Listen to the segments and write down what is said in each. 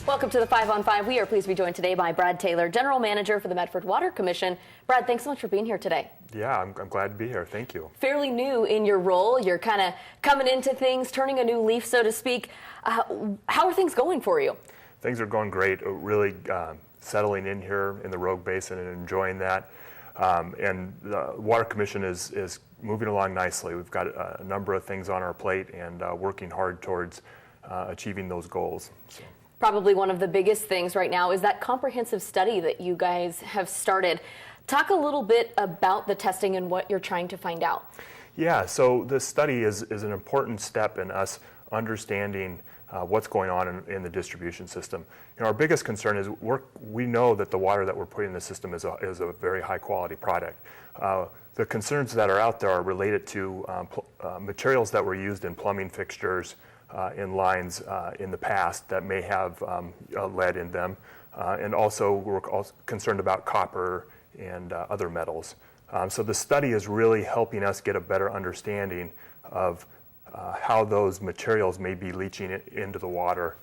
Welcome to the 5 on 5. We are pleased to be joined today by Brad Taylor, General Manager for the Medford Water Commission. Brad, thanks so much for being here today. Yeah, I'm glad to be here. Thank you. Fairly new in your role. You're kind of coming into things, turning a new leaf, so to speak. How are things going for you? Things are going great. Really settling in here in the Rogue Basin and enjoying that. And the Water Commission is moving along nicely. We've got a number of things on our plate and working hard towards achieving those goals. So. Probably one of the biggest things right now is that comprehensive study that you guys have started. Talk a little bit about the testing and what you're trying to find out. Yeah, so this study is an important step in us understanding what's going on in the distribution system. You know, our biggest concern is we know that the water that we're putting in the system is a very high quality product. The concerns that are out there are related to materials that were used in plumbing fixtures, in lines in the past that may have lead in them, and also we're also concerned about copper and other metals. So the study is really helping us get a better understanding of how those materials may be leaching into the water.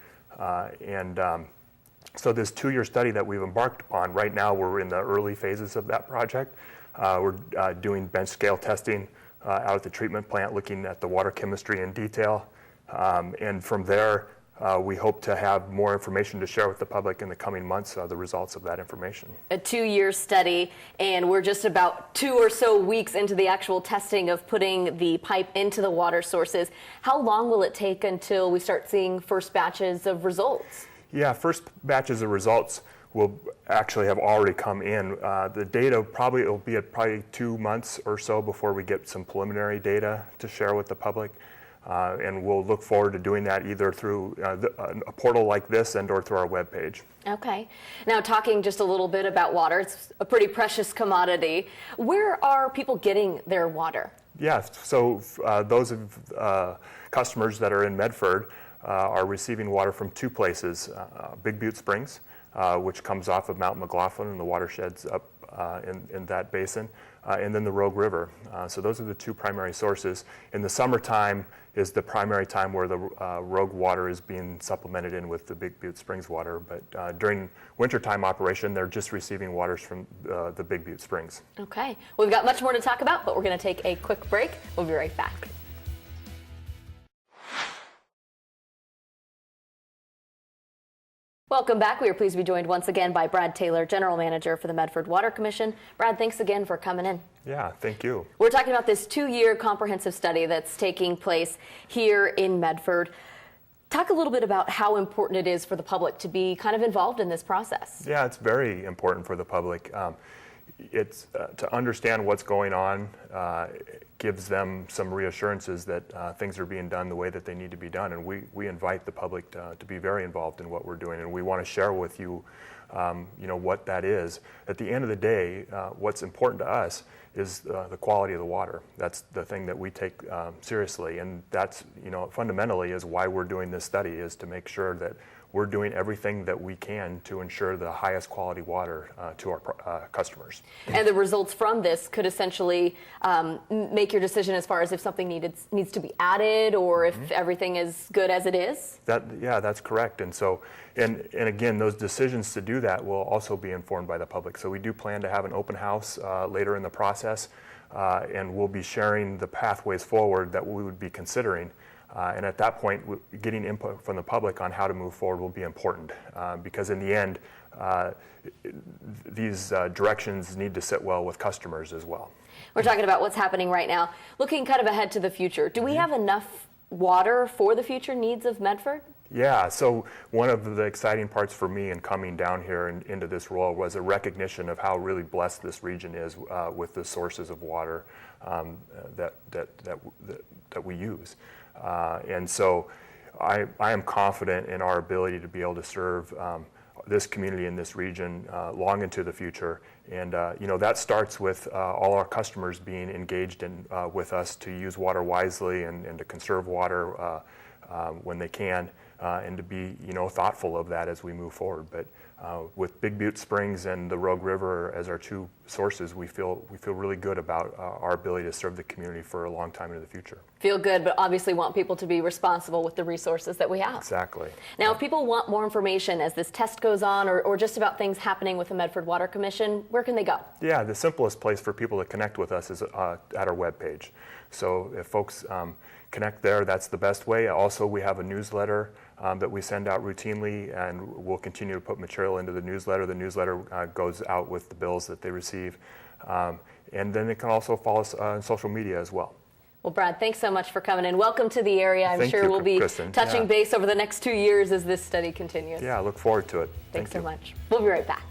So this 2-year study that we've embarked upon, right now we're in the early phases of that project. We're doing bench scale testing out at the treatment plant, looking at the water chemistry in detail. And from there, we hope to have more information to share with the public in the coming months, the results of that information. A 2-year study, and we're just about 2 or so weeks into the actual testing of putting the pipe into the water sources. How long will it take until we start seeing first batches of results? Yeah, first batches of results will actually have already come in. The data will be at 2 months or so before we get some preliminary data to share with the public. And we'll look forward to doing that either through a portal like this and or through our webpage. Okay. Now talking just a little bit about water, it's a pretty precious commodity. Where are people getting their water? Yeah, so those customers that are in Medford are receiving water from 2 places. Big Butte Springs, which comes off of Mount McLaughlin and the watersheds up in that basin, and then the Rogue River. So those are the 2 primary sources. In the summertime is the primary time where the Rogue water is being supplemented in with the Big Butte Springs water. But during wintertime operation, they're just receiving waters from the Big Butte Springs. Okay. Well, we've got much more to talk about, but we're going to take a quick break. We'll be right back. Welcome back. We are pleased to be joined once again by Brad Taylor, General Manager for the Medford Water Commission. Brad, thanks again for coming in. Yeah, thank you. We're talking about this 2-year comprehensive study that's taking place here in Medford. Talk a little bit about how important it is for the public to be kind of involved in this process. Yeah, it's very important for the public. It's to understand what's going on. Gives them some reassurances that things are being done the way that they need to be done, and we invite the public to be very involved in what we're doing, and we want to share with you, what that is. At the end of the day, what's important to us is the quality of the water. That's the thing that we take seriously, and that's fundamentally is why we're doing this study, is to make sure that we're doing everything that we can to ensure the highest quality water to our customers. And the results from this could essentially make your decision as far as if something needs to be added or if everything is good as it is? Yeah, that's correct. And so, and again, those decisions to do that will also be informed by the public. So we do plan to have an open house later in the process, and we'll be sharing the pathways forward that we would be considering. And at that point, getting input from the public on how to move forward will be important, because in the end, these directions need to sit well with customers as well. We're talking about what's happening right now. Looking kind of ahead to the future, do we have enough water for the future needs of Medford? Yeah, so one of the exciting parts for me in coming down here and into this role was a recognition of how really blessed this region is with the sources of water that we use. And so I am confident in our ability to be able to serve this community in this region long into the future. And that starts with all our customers being engaged with us to use water wisely and to conserve water when they can. and to be, thoughtful of that as we move forward. But with Big Butte Springs and the Rogue River as our two sources, we feel really good about our ability to serve the community for a long time into the future. Feel good, but obviously want people to be responsible with the resources that we have. Exactly. Now, if people want more information as this test goes on, or just about things happening with the Medford Water Commission, where can they go? Yeah, the simplest place for people to connect with us is at our webpage. So if folks connect there, that's the best way. Also, we have a newsletter that we send out routinely, and we'll continue to put material into the newsletter. The newsletter goes out with the bills that they receive. And then they can also follow us on social media as well. Well, Brad, thanks so much for coming in. Welcome to the area. I'm sure we'll be Kristen. touching base over the next 2 years as this study continues. Yeah, I look forward to it. Thanks Thank so you. much. We'll be right back.